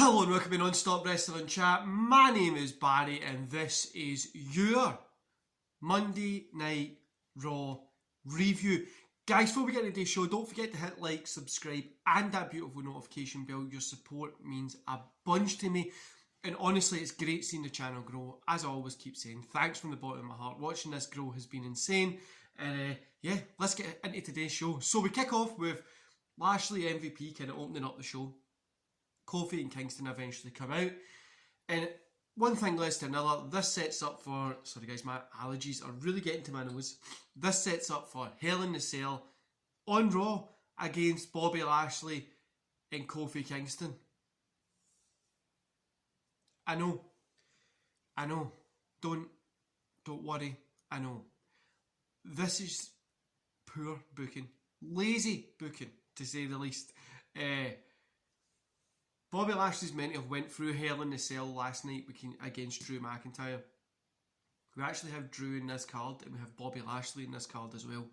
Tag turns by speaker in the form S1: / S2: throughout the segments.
S1: Hello and welcome to Non-Stop Wrestling Chat. My name is Barry and this is your Monday Night Raw review. Guys, before we get into today's show, don't forget to hit like, subscribe and that beautiful notification bell. Your support means a bunch to me. And honestly, it's great seeing the channel grow. As I always keep saying, thanks from the bottom of my heart. Watching this grow has been insane. And yeah, let's get into today's show. So we kick off with Lashley MVP kind of opening up the show. Kofi and Kingston eventually come out. And one thing leads to another. This sets up for... Sorry guys, my allergies are really getting to my nose. This sets up for Hell in the Cell on Raw against Bobby Lashley and Kofi Kingston. I know. Don't worry. I know. This is poor booking. Lazy booking, to say the least. Bobby Lashley's meant to have went through Hell in the Cell last night against Drew McIntyre. We actually have Drew in this card and we have Bobby Lashley in this card as well.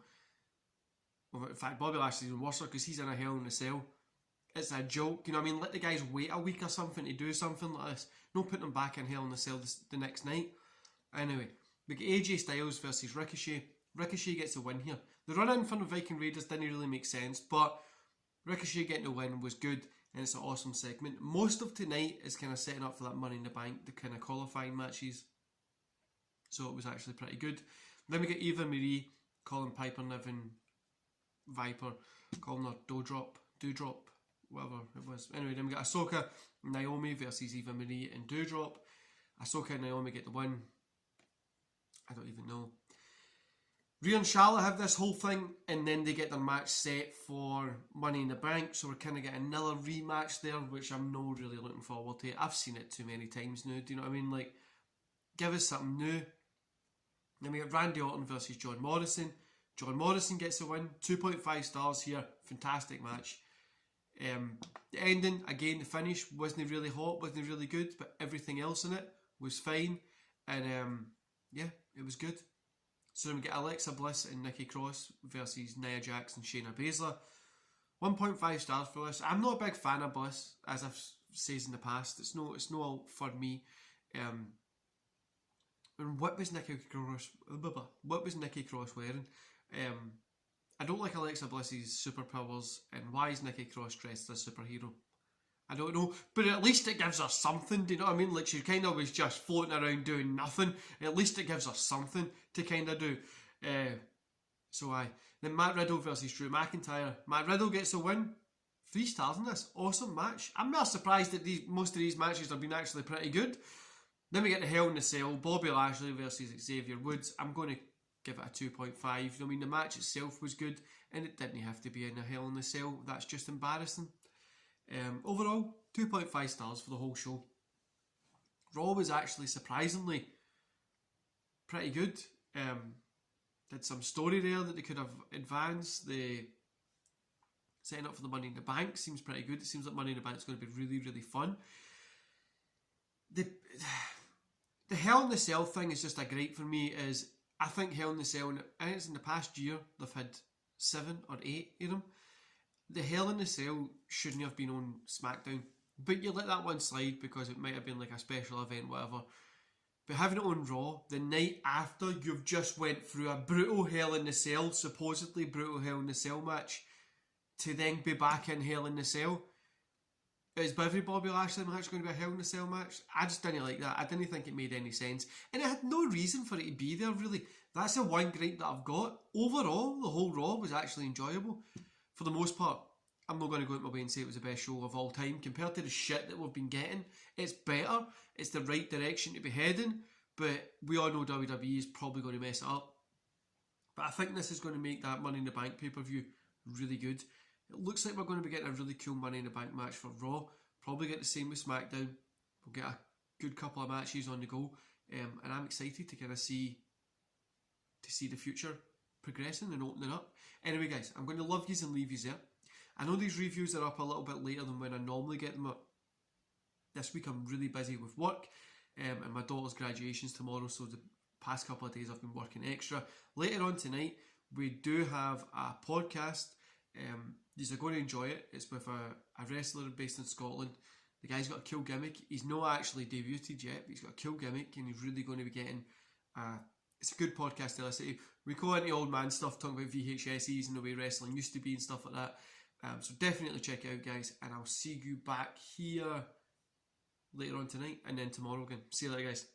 S1: In fact, Bobby Lashley's even worse because he's in a Hell in the Cell. It's a joke, you know what I mean? Let the guys wait a week or something to do something like this. No putting them back in Hell in the Cell the next night. Anyway, we get AJ Styles versus Ricochet. Ricochet gets a win here. The run-in from the Viking Raiders didn't really make sense, but Ricochet getting the win was good. And it's an awesome segment. Most of tonight is kind of setting up for that Money in the Bank, the kind of qualifying matches. So it was actually pretty good. Then we get Eva Marie calling Piper Niven Viper, calling her Doudrop, whatever it was. Anyway, then we got Ahsoka and Naomi versus Eva Marie and Doudrop. Ahsoka and Naomi get the win. I don't even know. Rhea and Charlotte have this whole thing and then they get their match set for Money in the Bank, so we're kind of getting another rematch there, which I'm not really looking forward to. I've seen it too many times now, do you know what I mean? Like, give us something new. Then we get Randy Orton versus John Morrison. John Morrison gets a win, 2.5 stars here, fantastic match. The ending, again, the finish wasn't really hot, wasn't really good, but everything else in it was fine, and yeah, it was good. So then we get Alexa Bliss and Nikki Cross versus Nia Jax and Shayna Baszler. 1.5 stars for this. I'm not a big fan of Bliss, as I've said in the past. It's not for me. And what was Nikki Cross wearing? I don't like Alexa Bliss's superpowers, and why is Nikki Cross dressed as a superhero? I don't know, but at least it gives her something, do you know what I mean? Like, she kind of was just floating around doing nothing. At least it gives her something to kind of do. Then Matt Riddle versus Drew McIntyre. Matt Riddle gets a win. 3 stars in this. Awesome match. I'm not surprised that most of these matches have been actually pretty good. Then we get the Hell in the Cell. Bobby Lashley versus Xavier Woods. I'm going to give it a 2.5. I mean, the match itself was good, and it didn't have to be in a Hell in the Cell. That's just embarrassing. Overall, 2.5 stars for the whole show. Raw was actually surprisingly pretty good. Did some story there that they could have advanced. The setting up for the Money in the Bank seems pretty good. It seems like Money in the Bank is going to be really, really fun. The Hell in the Cell thing is just a great for me. Is I think Hell in the Cell, and it's in the past year they've had 7 or 8 of them. The Hell in the Cell shouldn't have been on SmackDown, but you let that one slide because it might have been like a special event, whatever. But having it on Raw the night after you've just went through a brutal Hell in the Cell, supposedly brutal Hell in the Cell match, to then be back in Hell in the Cell. Is every Bobby Lashley match going to be a Hell in the Cell match? I just didn't like that. I didn't think it made any sense. And it had no reason for it to be there, really. That's the one gripe that I've got. Overall, the whole Raw was actually enjoyable. For the most part, I'm not going to go out my way and say it was the best show of all time. Compared to the shit that we've been getting, it's better. It's the right direction to be heading. But we all know WWE is probably going to mess it up. But I think this is going to make that Money in the Bank pay-per-view really good. It looks like we're going to be getting a really cool Money in the Bank match for Raw. Probably get the same with SmackDown. We'll get a good couple of matches on the go. And I'm excited to kind of see the future progressing and opening up. Anyway guys, I'm going to love yous and leave yous there. I know these reviews are up a little bit later than when I normally get them up. This week I'm really busy with work and my daughter's graduation's tomorrow, so the past couple of days I've been working extra. Later on tonight we do have a podcast. You're going to enjoy it. It's with a wrestler based in Scotland. The guy's got a cool gimmick. He's not actually debuted yet, but he's got a cool gimmick, and he's really going to be getting. It's a good podcast to listen to. We go into old man stuff, talking about VHSs and the way wrestling used to be and stuff like that. So definitely check it out, guys, and I'll see you back here later on tonight and then tomorrow again. See you later, guys.